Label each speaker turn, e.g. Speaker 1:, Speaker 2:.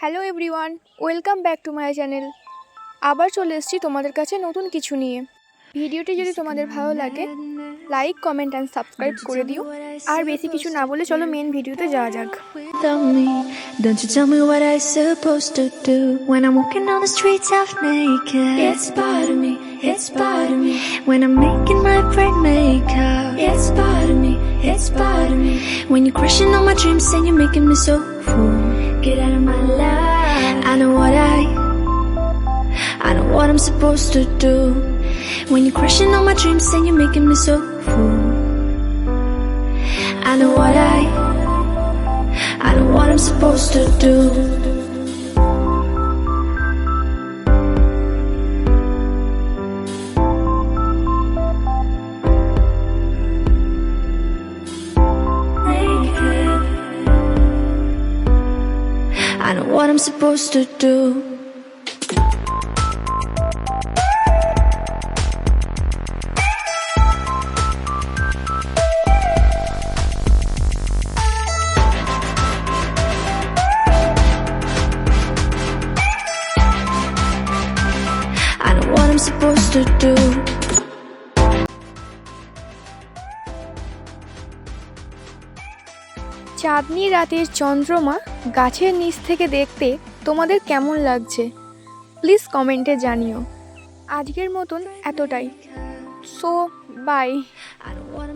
Speaker 1: Hello everyone, welcome back to my channel. আবার চলে এসেছি তোমাদের কাছে নতুন কিছু নিয়ে। ভিডিওটি যদি তোমাদের ভালো লাগে লাইক, কমেন্ট অ্যান্ড সাবস্ক্রাইব করে দিও। আর বেশি কিছু না বলে চলো মেন ভিডিওতে যাওয়া যাক।
Speaker 2: Don't you tell me what I supposed to do when I'm walking on the streets half naked. It's part of me, it's part of me. When I'm making my brain makeup. It's part of me, it's part of me. When you're crushing all my dreams and you're making me so full. Get out of my life. I know what I'm supposed to do. When you're crushing all my dreams and you're making me so full. I know what I'm supposed to do. I know what I'm supposed to do. I know what I'm supposed to do.
Speaker 1: চাঁদনি রাতের চন্দ্রমা গাছের নিচ থেকে দেখতে তোমাদের কেমন লাগছে please কমেন্টে জানিও। আজকের মতন এতটাই। So by.
Speaker 2: I don't wanna